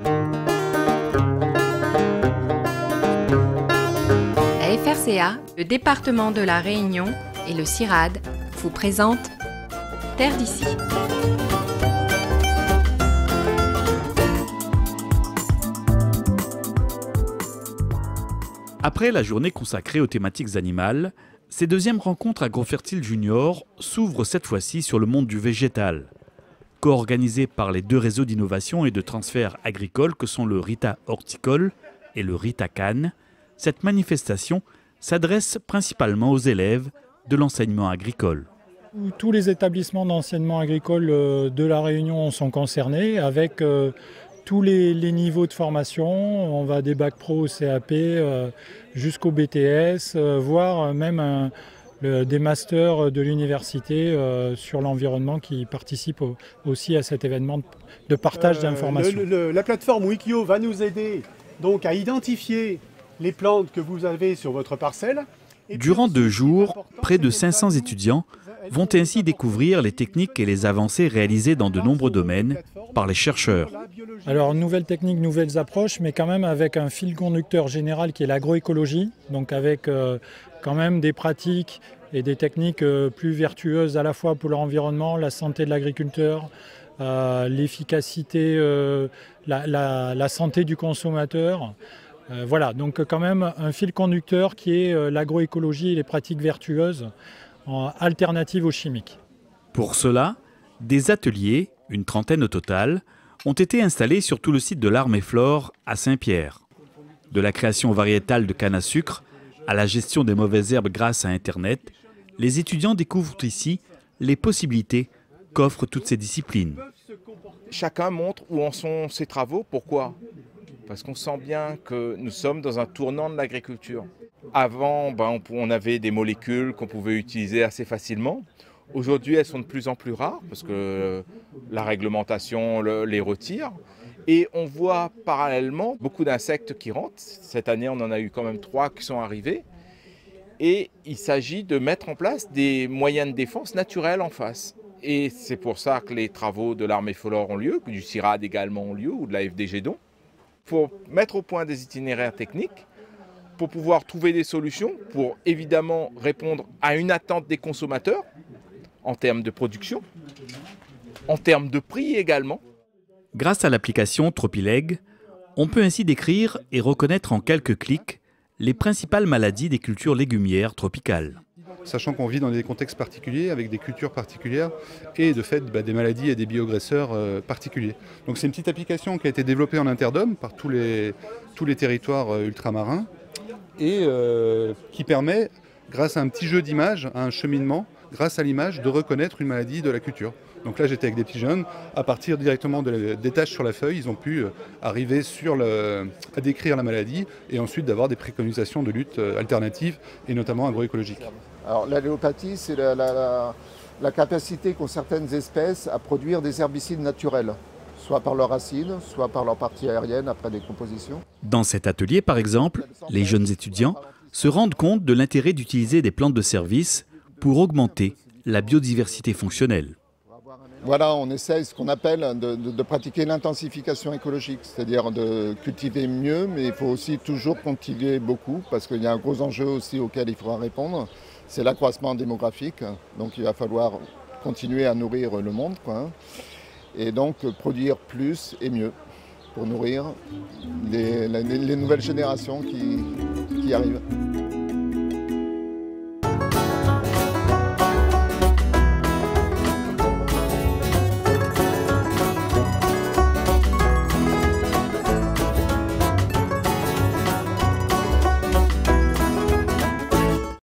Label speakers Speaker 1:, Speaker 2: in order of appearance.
Speaker 1: La FRCA, le département de la Réunion et le CIRAD vous présentent Terre d'ici.
Speaker 2: Après la journée consacrée aux thématiques animales, ces deuxièmes rencontres AgroFertile Junior s'ouvrent cette fois-ci sur le monde du végétal. Co-organisées par les deux réseaux d'innovation et de transfert agricole que sont le RITA Horticole et le RITA Cannes, cette manifestation s'adresse principalement aux élèves de l'enseignement agricole.
Speaker 3: Tous les établissements d'enseignement agricole de la Réunion sont concernés avec tous les niveaux de formation. On va des bacs pro au CAP jusqu'au BTS, voire même des masters de l'université sur l'environnement qui participent aussi à cet événement de partage d'informations.
Speaker 4: La plateforme Wikio va nous aider donc à identifier les plantes que vous avez sur votre parcelle.
Speaker 2: Durant 2 jours, près de 500 étudiants vont ainsi découvrir les techniques et les avancées réalisées dans de nombreux domaines par les chercheurs.
Speaker 3: Alors, nouvelles techniques, nouvelles approches, mais quand même avec un fil conducteur général qui est l'agroécologie, donc avec quand même des pratiques et des techniques plus vertueuses à la fois pour l'environnement, la santé de l'agriculteur, l'efficacité, la santé du consommateur. Voilà, donc quand même un fil conducteur qui est l'agroécologie et les pratiques vertueuses alternatives aux chimiques.
Speaker 2: Pour cela, des ateliers, une trentaine au total, ont été installés sur tout le site de l'Arme et Flore à Saint-Pierre. De la création variétale de canne à sucre à la gestion des mauvaises herbes grâce à Internet, les étudiants découvrent ici les possibilités qu'offrent toutes ces disciplines.
Speaker 5: Chacun montre où en sont ses travaux. Pourquoi ? Parce qu'on sent bien que nous sommes dans un tournant de l'agriculture. Avant, on avait des molécules qu'on pouvait utiliser assez facilement. Aujourd'hui, elles sont de plus en plus rares parce que la réglementation les retire. Et on voit parallèlement beaucoup d'insectes qui rentrent. Cette année, on en a eu quand même 3 qui sont arrivés. Et il s'agit de mettre en place des moyens de défense naturels en face. Et c'est pour ça que les travaux de l'Arme et Flore ont lieu, que du CIRAD également ont lieu, ou de la FDG Don, pour mettre au point des itinéraires techniques, pour pouvoir trouver des solutions, pour évidemment répondre à une attente des consommateurs, en termes de production, en termes de prix également.
Speaker 2: Grâce à l'application Tropileg, on peut ainsi décrire et reconnaître en quelques clics les principales maladies des cultures légumières tropicales.
Speaker 6: Sachant qu'on vit dans des contextes particuliers, avec des cultures particulières et de fait des maladies et des bioagresseurs particuliers. Donc c'est une petite application qui a été développée en interdom par tous les territoires ultramarins et qui permet, grâce à un petit jeu d'images, à un cheminement, grâce à l'image, de reconnaître une maladie de la culture. Donc là, j'étais avec des petits jeunes, à partir directement des tâches sur la feuille, ils ont pu arriver à décrire la maladie et ensuite d'avoir des préconisations de lutte alternatives et notamment agroécologiques.
Speaker 7: Alors l'alléopathie, c'est la capacité qu'ont certaines espèces à produire des herbicides naturels, soit par leurs racines, soit par leur partie aérienne après décomposition.
Speaker 2: Dans cet atelier, par exemple, les jeunes étudiants se rendent compte de l'intérêt d'utiliser des plantes de service pour augmenter la biodiversité fonctionnelle.
Speaker 7: Voilà, on essaye ce qu'on appelle de pratiquer l'intensification écologique, c'est-à-dire de cultiver mieux, mais il faut aussi toujours cultiver beaucoup, parce qu'il y a un gros enjeu aussi auquel il faudra répondre, c'est l'accroissement démographique. Donc il va falloir continuer à nourrir le monde, et donc produire plus et mieux pour nourrir les nouvelles générations qui arrivent.